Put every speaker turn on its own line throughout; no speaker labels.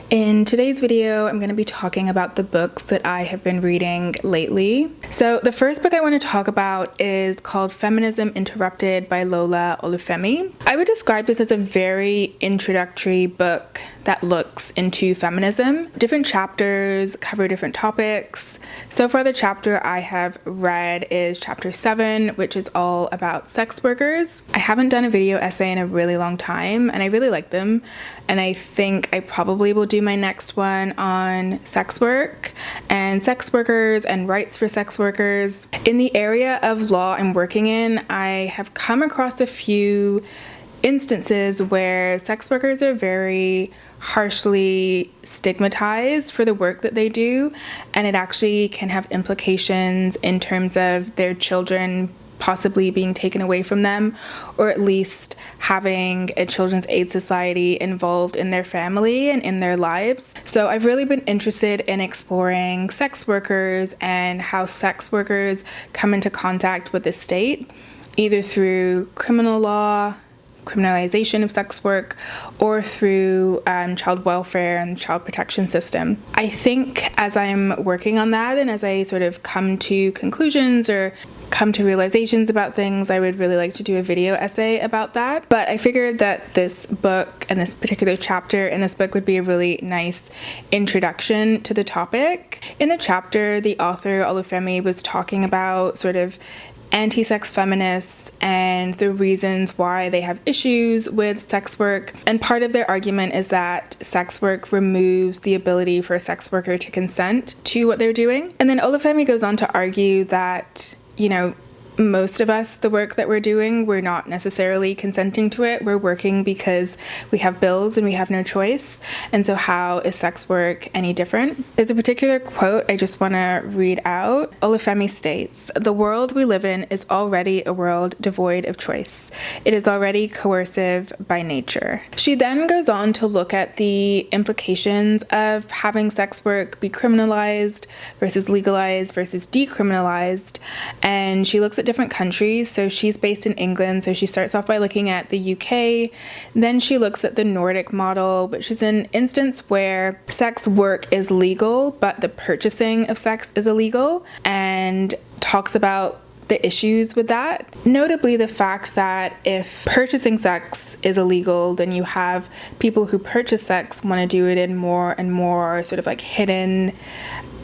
In today's video, I'm going to be talking about the books that I have been reading lately. So the first book I want to talk about is called Feminism Interrupted by Lola Olufemi. I would describe this as a very introductory book that looks into feminism. Different chapters cover different topics. So far, the chapter I have read is chapter 7, which is all about sex workers. I haven't done a video essay in a really long time, and I really like them. And I think I probably will do my next one on sex work and sex workers and rights for sex workers. In the area of law I'm working in, I have come across a few instances where sex workers are very harshly stigmatized for the work that they do, and it actually can have implications in terms of their children possibly being taken away from them, or at least having a children's aid society involved in their family and in their lives. So I've really been interested in exploring sex workers and how sex workers come into contact with the state, either through criminal law, criminalization of sex work, or through child welfare and child protection system. I think as I'm working on that and as I sort of come to conclusions or come to realizations about things, I would really like to do a video essay about that. But I figured that this book and this particular chapter in this book would be a really nice introduction to the topic. In the chapter, the author Olufemi was talking about sort of anti-sex feminists and the reasons why they have issues with sex work. And part of their argument is that sex work removes the ability for a sex worker to consent to what they're doing. And then Olufemi goes on to argue that, most of us, the work that we're doing, we're not necessarily consenting to it. We're working because we have bills and we have no choice. And so how is sex work any different? There's a particular quote I just want to read out. Olufemi states, "The world we live in is already a world devoid of choice. It is already coercive by nature." She then goes on to look at the implications of having sex work be criminalized versus legalized versus decriminalized. And she looks at different countries. So she's based in England, so she starts off by looking at the UK. Then she looks at the Nordic model, which is an instance where sex work is legal, but the purchasing of sex is illegal, and talks about the issues with that. Notably, the fact that if purchasing sex is illegal, then you have people who purchase sex want to do it in more and more sort of like hidden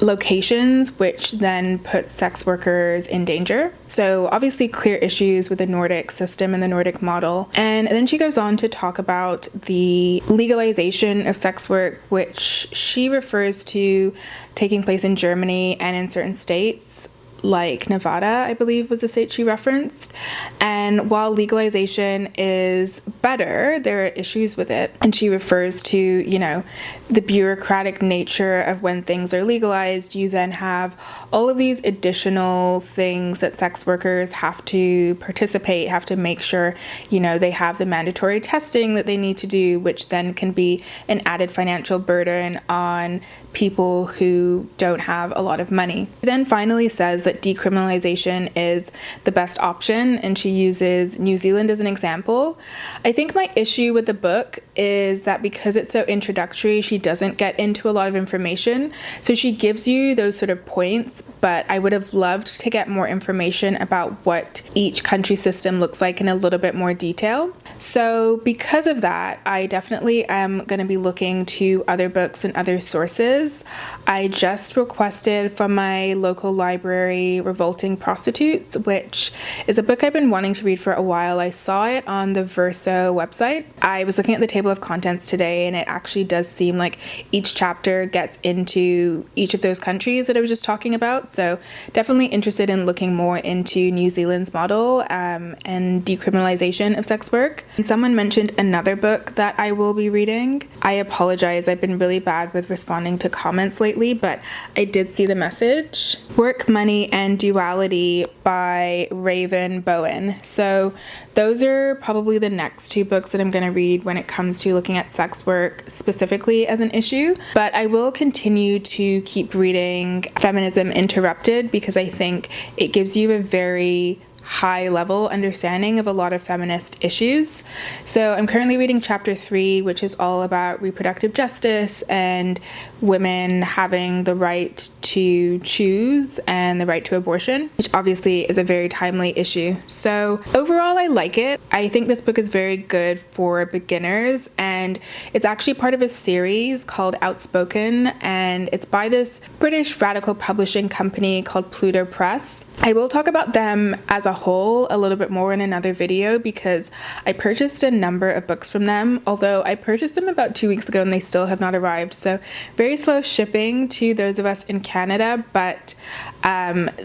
locations, which then puts sex workers in danger. So obviously clear issues with the Nordic system and the Nordic model. And then she goes on to talk about the legalization of sex work, which she refers to taking place in Germany and in certain states, like Nevada, I believe was the state she referenced. And while legalization is better, there are issues with it. And she refers to, the bureaucratic nature of when things are legalized. You then have all of these additional things that sex workers have to participate, have to make sure, they have the mandatory testing that they need to do, which then can be an added financial burden on people who don't have a lot of money. She then finally says that decriminalization is the best option, and she uses New Zealand as an example. I think my issue with the book is that because it's so introductory, she doesn't get into a lot of information. So she gives you those sort of points, but I would have loved to get more information about what each country system looks like in a little bit more detail. So because of that, I definitely am going to be looking to other books and other sources. I just requested from my local library Revolting Prostitutes, which is a book I've been wanting to read for a while. I saw it on the Verso website. I was looking at the table of contents today, and it actually does seem like each chapter gets into each of those countries that I was just talking about. So definitely interested in looking more into New Zealand's model and decriminalization of sex work. And someone mentioned another book that I will be reading. I apologize, I've been really bad with responding to comments lately, but I did see the message. Work, Money, and Duality by Raven Bowen. So those are probably the next two books that I'm going to read when it comes to looking at sex work specifically as an issue. But I will continue to keep reading Feminism Interrupted because I think it gives you a very high level understanding of a lot of feminist issues. So I'm currently reading chapter 3, which is all about reproductive justice and women having the right to choose and the right to abortion, which obviously is a very timely issue. So overall, I like it. I think this book is very good for beginners, and it's actually part of a series called Outspoken, and it's by this British radical publishing company called Pluto Press. I will talk about them as a whole a little bit more in another video because I purchased a number of books from them, although I purchased them about 2 weeks ago and they still have not arrived. So very slow shipping to those of us in Canada, but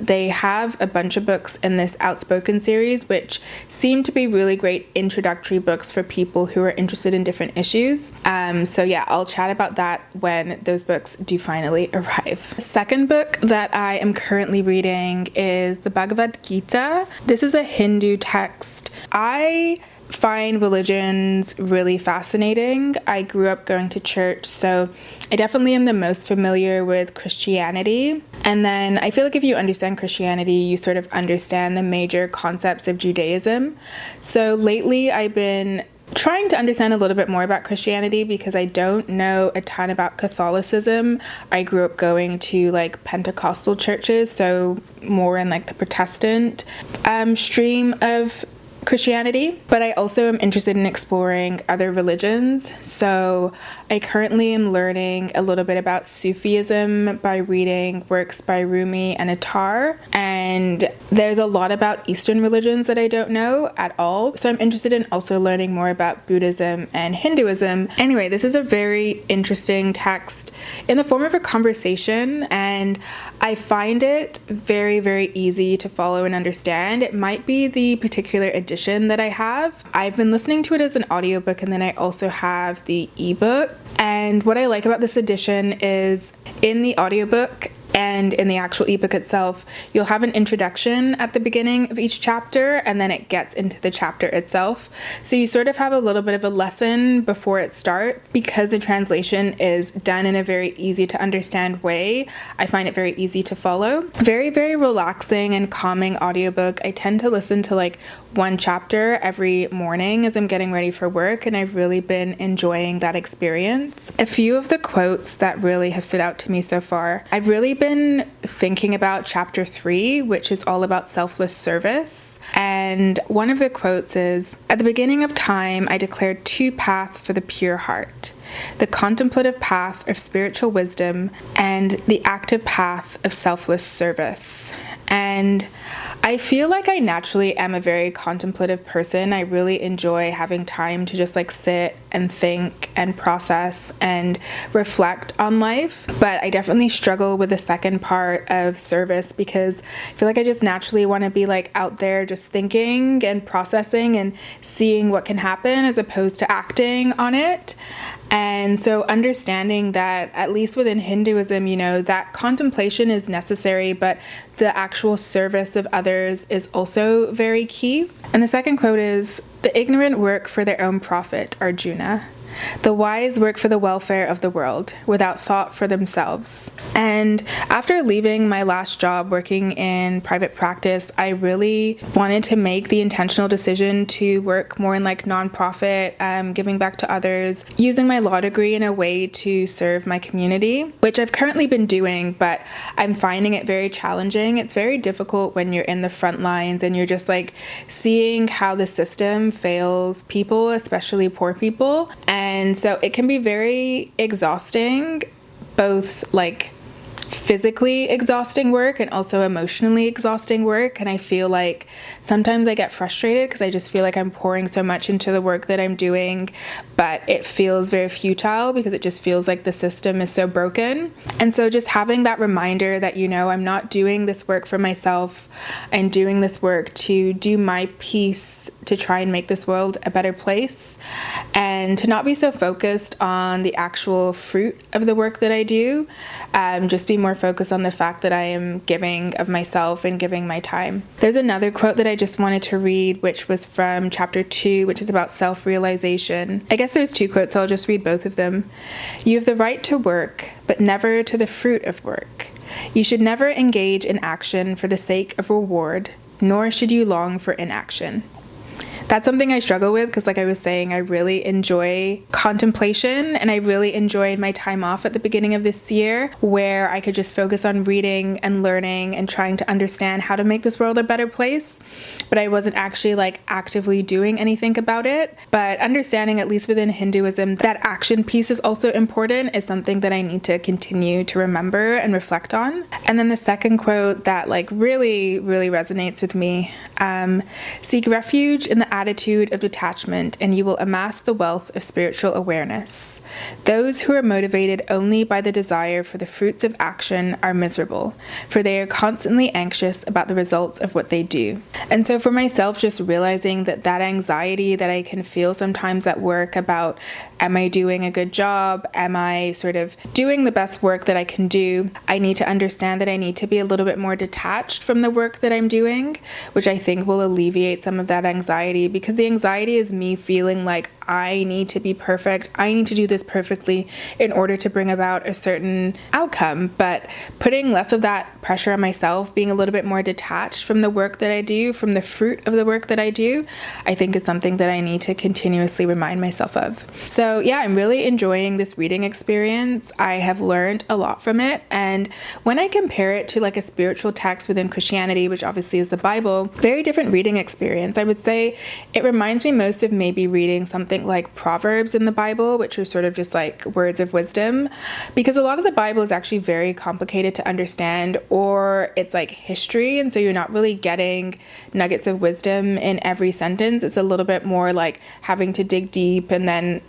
they have a bunch of books in this Outspoken series, which seem to be really great introductory books for people who are interested in different issues. So yeah, I'll chat about that when those books do finally arrive. The second book that I am currently reading is the Bhagavad Gita. This is a Hindu text. I find religions really fascinating. I grew up going to church, so I definitely am the most familiar with Christianity. And then I feel like if you understand Christianity, you sort of understand the major concepts of Judaism. So lately I've been trying to understand a little bit more about Christianity because I don't know a ton about Catholicism. I grew up going to like Pentecostal churches, so more in like the Protestant stream of Christianity, but I also am interested in exploring other religions. So I currently am learning a little bit about Sufism by reading works by Rumi and Attar, and there's a lot about Eastern religions that I don't know at all. So I'm interested in also learning more about Buddhism and Hinduism. Anyway, this is a very interesting text in the form of a conversation, and I find it very, very easy to follow and understand. It might be the particular edition that I have. I've been listening to it as an audiobook, and then I also have the ebook. And what I like about this edition is in the audiobook and in the actual ebook itself, you'll have an introduction at the beginning of each chapter, and then it gets into the chapter itself. So you sort of have a little bit of a lesson before it starts. Because the translation is done in a very easy to understand way, I find it very easy to follow. Very, very relaxing and calming audiobook. I tend to listen to like one chapter every morning as I'm getting ready for work, and I've really been enjoying that experience. A few of the quotes that really have stood out to me so far. I've really been thinking about chapter 3, which is all about selfless service. And one of the quotes is, "At the beginning of time, I declared 2 paths for the pure heart: the contemplative path of spiritual wisdom and the active path of selfless service." And I feel like I naturally am a very contemplative person. I really enjoy having time to just like sit and think and process and reflect on life. But I definitely struggle with the second part of service because I feel like I just naturally want to be like out there just thinking and processing and seeing what can happen as opposed to acting on it. And so understanding that, at least within Hinduism, you know, that contemplation is necessary, but the actual service of others is also very key. And the second quote is, "The ignorant work for their own profit, Arjuna. The wise work for the welfare of the world, without thought for themselves." And after leaving my last job working in private practice, I really wanted to make the intentional decision to work more in like nonprofit, giving back to others, using my law degree in a way to serve my community, which I've currently been doing, but I'm finding it very challenging. It's very difficult when you're in the front lines and you're just like seeing how the system fails people, especially poor people. And so it can be very exhausting, both like physically exhausting work and also emotionally exhausting work. And I feel like sometimes I get frustrated because I just feel like I'm pouring so much into the work that I'm doing, but it feels very futile because it just feels like the system is so broken. And so just having that reminder that, you know, I'm not doing this work for myself. I'm doing this work to do my piece to try and make this world a better place, and to not be so focused on the actual fruit of the work that I do, just be more focused on the fact that I am giving of myself and giving my time. There's another quote that I just wanted to read, which was from chapter 2, which is about self-realization. I guess there's 2 quotes, so I'll just read both of them. "You have the right to work, but never to the fruit of work. You should never engage in action for the sake of reward. nor should you long for inaction. That's something I struggle with because, like I was saying, I really enjoy contemplation, and I really enjoyed my time off at the beginning of this year where I could just focus on reading and learning and trying to understand how to make this world a better place. But I wasn't actually like actively doing anything about it. But understanding, at least within Hinduism, that action piece is also important is something that I need to continue to remember and reflect on. And then the second quote that like really, really resonates with me, seek refuge in the attitude of detachment and you will amass the wealth of spiritual awareness. Those who are motivated only by the desire for the fruits of action are miserable, for they are constantly anxious about the results of what they do. And so for myself, just realizing that anxiety that I can feel sometimes at work about, am I doing a good job? Am I sort of doing the best work that I can do? I need to understand that I need to be a little bit more detached from the work that I'm doing, which I think will alleviate some of that anxiety, because the anxiety is me feeling like I need to be perfect. I need to do this perfectly in order to bring about a certain outcome. But putting less of that pressure on myself, being a little bit more detached from the work that I do, from the fruit of the work that I do, I think is something that I need to continuously remind myself of. So yeah, I'm really enjoying this reading experience. I have learned a lot from it. And when I compare it to like a spiritual text within Christianity, which obviously is the Bible, very different reading experience. I would say it reminds me most of maybe reading something like Proverbs in the Bible, which are sort of just like words of wisdom, because a lot of the Bible is actually very complicated to understand, or it's like history, and so you're not really getting nuggets of wisdom in every sentence. It's a little bit more like having to dig deep and then,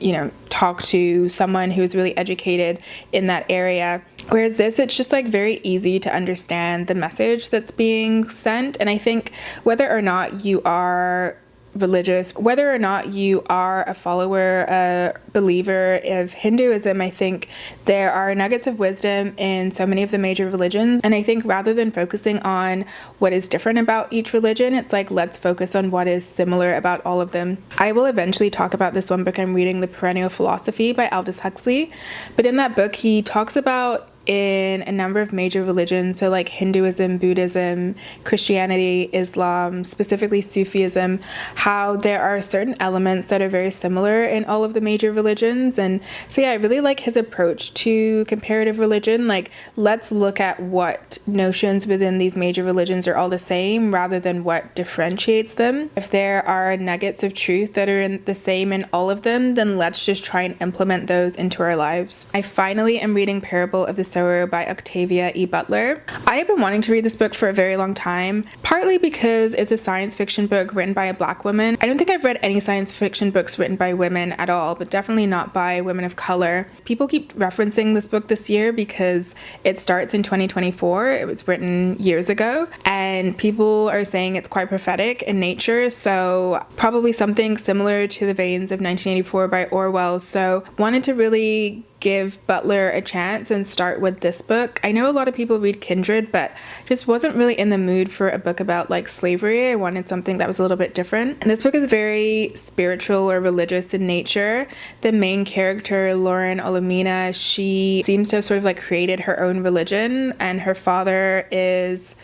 talk to someone who is really educated in that area. Whereas this, it's just like very easy to understand the message that's being sent. And I think whether or not you are religious, whether or not you are a follower, a believer of Hinduism, I think there are nuggets of wisdom in so many of the major religions. And I think rather than focusing on what is different about each religion, it's like, let's focus on what is similar about all of them. I will eventually talk about this one book I'm reading, The Perennial Philosophy by Aldous Huxley. But in that book, he talks about in a number of major religions, so like Hinduism, Buddhism, Christianity, Islam, specifically Sufism, how there are certain elements that are very similar in all of the major religions. And so yeah, I really like his approach to comparative religion. Like, let's look at what notions within these major religions are all the same rather than what differentiates them. If there are nuggets of truth that are the same in all of them, then let's just try and implement those into our lives. I finally am reading Parable of the Sower by Octavia E. Butler. I have been wanting to read this book for a very long time, partly because it's a science fiction book written by a Black woman. I don't think I've read any science fiction books written by women at all, but definitely not by women of color. People keep referencing this book this year because it starts in 2024. It was written years ago, and people are saying it's quite prophetic in nature, so probably something similar to the veins of 1984 by Orwell. So wanted to really give Butler a chance and start with this book. I know a lot of people read Kindred, but just wasn't really in the mood for a book about like slavery. I wanted something that was a little bit different. And this book is very spiritual or religious in nature. The main character, Lauren Olumina, she seems to have sort of like created her own religion, and her father is,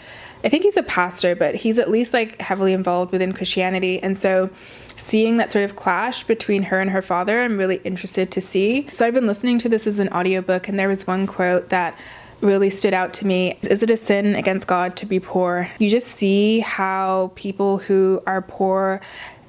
I think he's a pastor, but he's at least like heavily involved within Christianity. And so seeing that sort of clash between her and her father, I'm really interested to see. So I've been listening to this as an audiobook, and there was one quote that really stood out to me. Is it a sin against God to be poor? You just see how people who are poor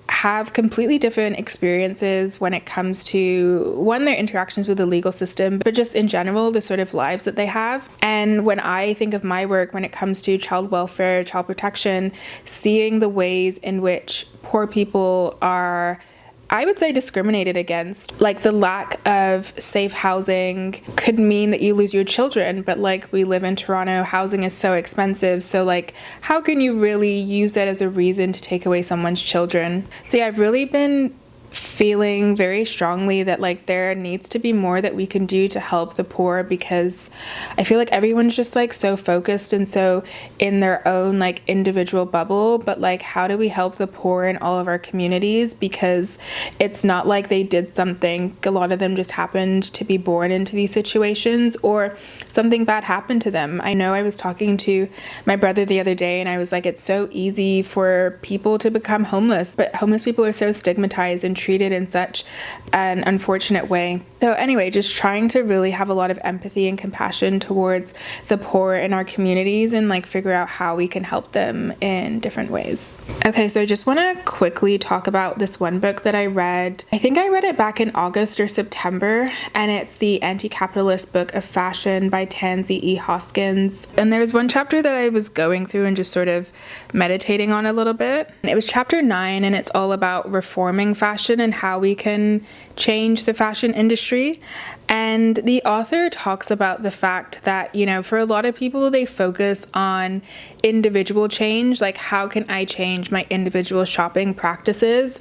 have completely different experiences when it comes to, one, their interactions with the legal system, but just in general, the sort of lives that they have. And when I think of my work, when it comes to child welfare, child protection, seeing the ways in which poor people are, I would say, discriminated against. Like, the lack of safe housing could mean that you lose your children, but like, we live in Toronto, housing is so expensive, so like, how can you really use that as a reason to take away someone's children? So yeah, I've really been feeling very strongly that like there needs to be more that we can do to help the poor, because I feel like everyone's just like so focused and so in their own like individual bubble, but like how do we help the poor in all of our communities? Because it's not like they did something. A lot of them just happened to be born into these situations, or something bad happened to them. I know I was talking to my brother the other day and I was like, it's so easy for people to become homeless, but homeless people are so stigmatized and treated in such an unfortunate way. So anyway, just trying to really have a lot of empathy and compassion towards the poor in our communities and like figure out how we can help them in different ways. Okay, so I just want to quickly talk about this one book that I read. I think I read it back in August or September, and it's the Anticapitalist Book of Fashion by Tansy E. Hoskins. And there was one chapter that I was going through and just sort of meditating on a little bit. It was chapter 9, and it's all about reforming fashion and how we can change the fashion industry. And the author talks about the fact that, you know, for a lot of people, they focus on individual change, like how can I change my individual shopping practices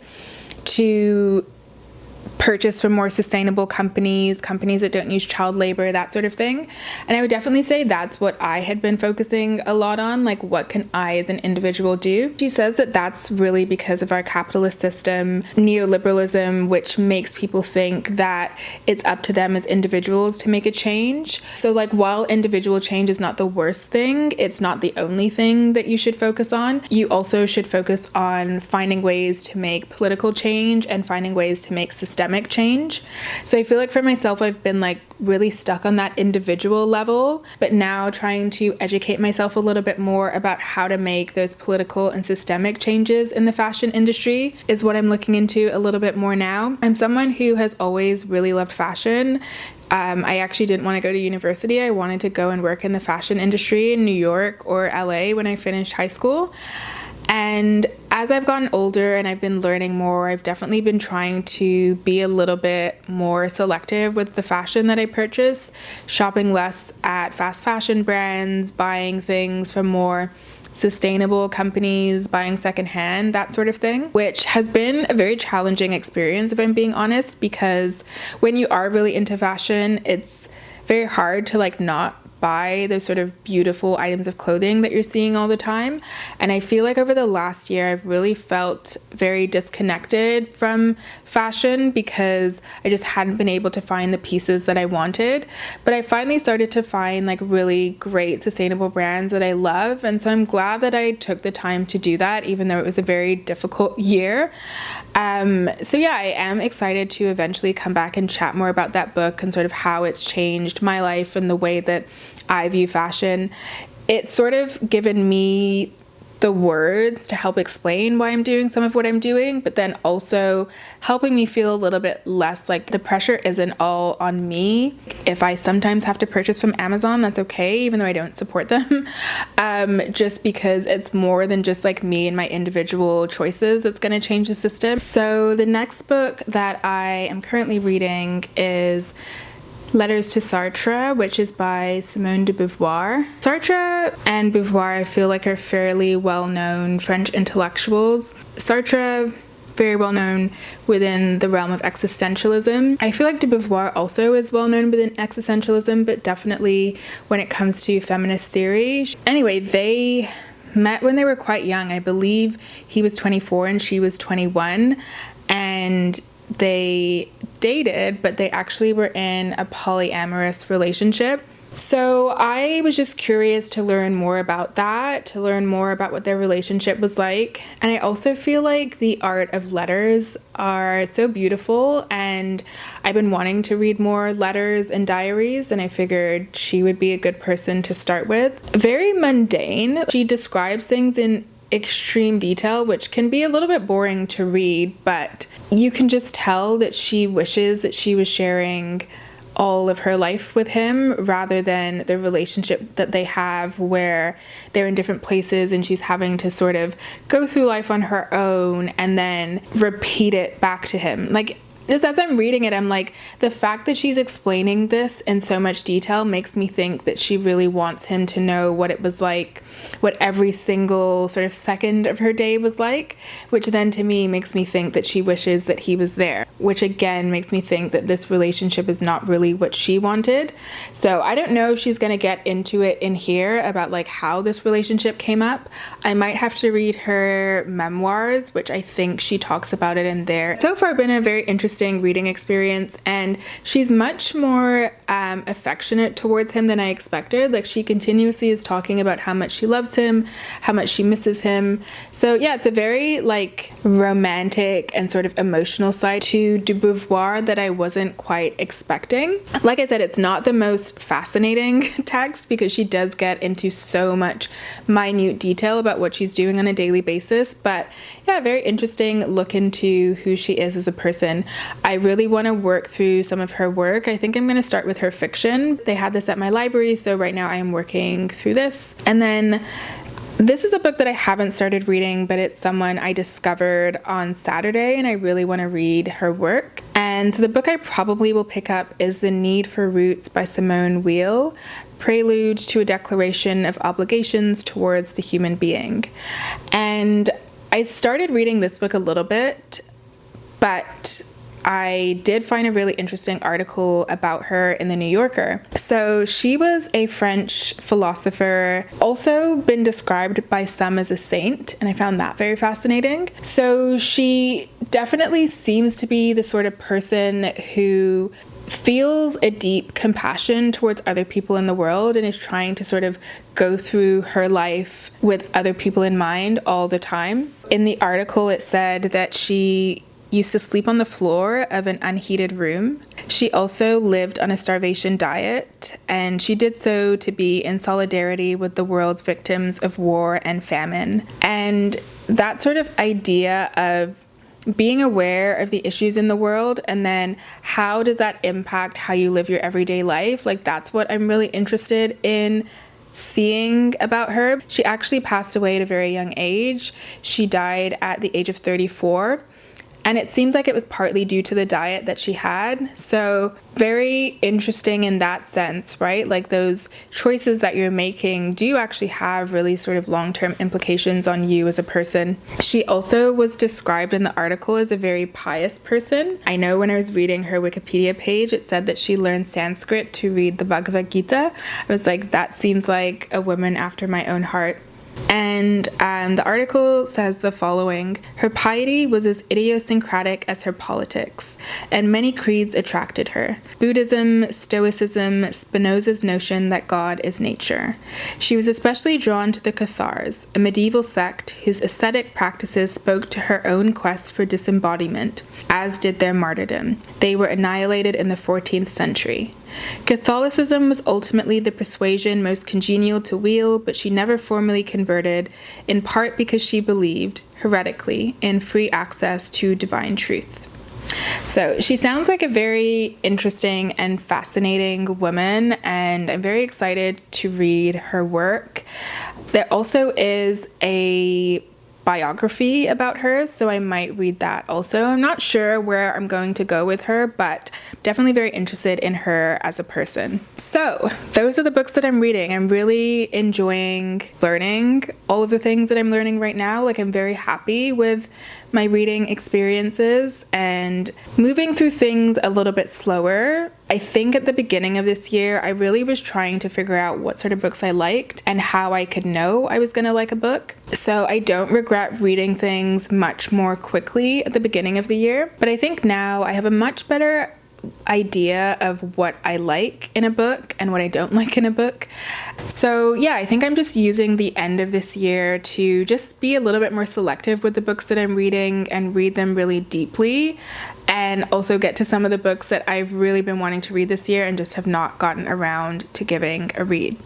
to purchase from more sustainable companies that don't use child labor, that sort of thing. And I would definitely say that's what I had been focusing a lot on, like what can I as an individual do? She says that that's really because of our capitalist system, neoliberalism, which makes people think that it's up to them as individuals to make a change. So like while individual change is not the worst thing, it's not the only thing that you should focus on. You also should focus on finding ways to make political change and finding ways to make systemic change. So I feel like for myself, I've been like really stuck on that individual level, but now trying to educate myself a little bit more about how to make those political and systemic changes in the fashion industry is what I'm looking into a little bit more now. I'm someone who has always really loved fashion. I actually didn't want to go to university. I wanted to go and work in the fashion industry in New York or LA when I finished high school. And as I've gotten older and I've been learning more, I've definitely been trying to be a little bit more selective with the fashion that I purchase, shopping less at fast fashion brands, buying things from more sustainable companies, buying secondhand, that sort of thing, which has been a very challenging experience, if I'm being honest, because when you are really into fashion, it's very hard to like not buy those sort of beautiful items of clothing that you're seeing all the time. And I feel like over the last year, I've really felt very disconnected from fashion because I just hadn't been able to find the pieces that I wanted. But I finally started to find like really great sustainable brands that I love. And so I'm glad that I took the time to do that, even though it was a very difficult year. So yeah, I am excited to eventually come back and chat more about that book and sort of how it's changed my life and the way that I view fashion. It's sort of given me the words to help explain why I'm doing some of what I'm doing, but then also helping me feel a little bit less like the pressure isn't all on me. If I sometimes have to purchase from Amazon, that's okay, even though I don't support them, just because it's more than just like me and my individual choices that's going to change the system. So the next book that I am currently reading is Letters to Satre, which is by Simone de Beauvoir. Sartre and Beauvoir, I feel like, are fairly well-known French intellectuals. Sartre, very well-known within the realm of existentialism. I feel like de Beauvoir also is well-known within existentialism, but definitely when it comes to feminist theory. Anyway, they met when they were quite young. I believe he was 24 and she was 21, and they dated, but they actually were in a polyamorous relationship. So I was just curious to learn more about that, to learn more about what their relationship was like. And I also feel like the art of letters are so beautiful, and I've been wanting to read more letters and diaries, and I figured she would be a good person to start with. Very mundane. She describes things in extreme detail, which can be a little bit boring to read, but you can just tell that she wishes that she was sharing all of her life with him rather than the relationship that they have where they're in different places and she's having to sort of go through life on her own and then repeat it back to him. Like, just as I'm reading it, I'm like, the fact that she's explaining this in so much detail makes me think that she really wants him to know what it was like, what every single sort of second of her day was like, which then to me makes me think that she wishes that he was there, which again makes me think that this relationship is not really what she wanted. So I don't know if she's going to get into it in here about like how this relationship came up. I might have to read her memoirs, which I think she talks about it in there. So far been a very interesting reading experience, and she's much more affectionate towards him than I expected. Like, she continuously is talking about how much she loves him, how much she misses him. So yeah, it's a very like romantic and sort of emotional side to du beauvoir that I wasn't quite expecting. Like I said, it's not the most fascinating text because she does get into so much minute detail about what she's doing on a daily basis, but yeah, very interesting look into who she is as a person. I really want to work through some of her work. I think I'm going to start with her fiction. They had this at my library, so right now I am working through this. And then this is a book that I haven't started reading, but it's someone I discovered on Saturday, and I really want to read her work. And so the book I probably will pick up is The Need for Roots by Simone, Weil, Prelude to a Declaration of Obligations Towards the Human Being. And I started reading this book a little bit, but I did find a really interesting article about her in the New Yorker. So she was a French philosopher, also been described by some as a saint, and I found that very fascinating. So she definitely seems to be the sort of person who feels a deep compassion towards other people in the world and is trying to sort of go through her life with other people in mind all the time. In the article, it said that she used to sleep on the floor of an unheated room. She also lived on a starvation diet, and she did so to be in solidarity with the world's victims of war and famine. And that sort of idea of being aware of the issues in the world, and then how does that impact how you live your everyday life? Like, that's what I'm really interested in seeing about her. She actually passed away at a very young age. She died at the age of 34. And it seems like it was partly due to the diet that she had. So very interesting in that sense, right? Like, those choices that you're making do actually have really sort of long-term implications on you as a person. She also was described in the article as a very pious person. I know when I was reading her Wikipedia page, it said that she learned Sanskrit to read the Bhagavad Gita. I was like, that seems like a woman after my own heart. And the article says the following: her piety was as idiosyncratic as her politics, and many creeds attracted her. Buddhism, Stoicism, Spinoza's notion that God is nature. She was especially drawn to the Cathars, a medieval sect whose ascetic practices spoke to her own quest for disembodiment, as did their martyrdom. They were annihilated in the 14th century. Catholicism was ultimately the persuasion most congenial to Weil, but she never formally converted, in part because she believed, heretically, in free access to divine truth. So she sounds like a very interesting and fascinating woman, and I'm very excited to read her work. There also is a biography about her, so I might read that also. I'm not sure where I'm going to go with her, but definitely very interested in her as a person. So those are the books that I'm reading. I'm really enjoying learning all of the things that I'm learning right now. Like, I'm very happy with my reading experiences and moving through things a little bit slower. I think at the beginning of this year, I really was trying to figure out what sort of books I liked and how I could know I was going to like a book. So I don't regret reading things much more quickly at the beginning of the year. But I think now I have a much better idea of what I like in a book and what I don't like in a book. So yeah, I think I'm just using the end of this year to just be a little bit more selective with the books that I'm reading and read them really deeply, and also get to some of the books that I've really been wanting to read this year and just have not gotten around to giving a read.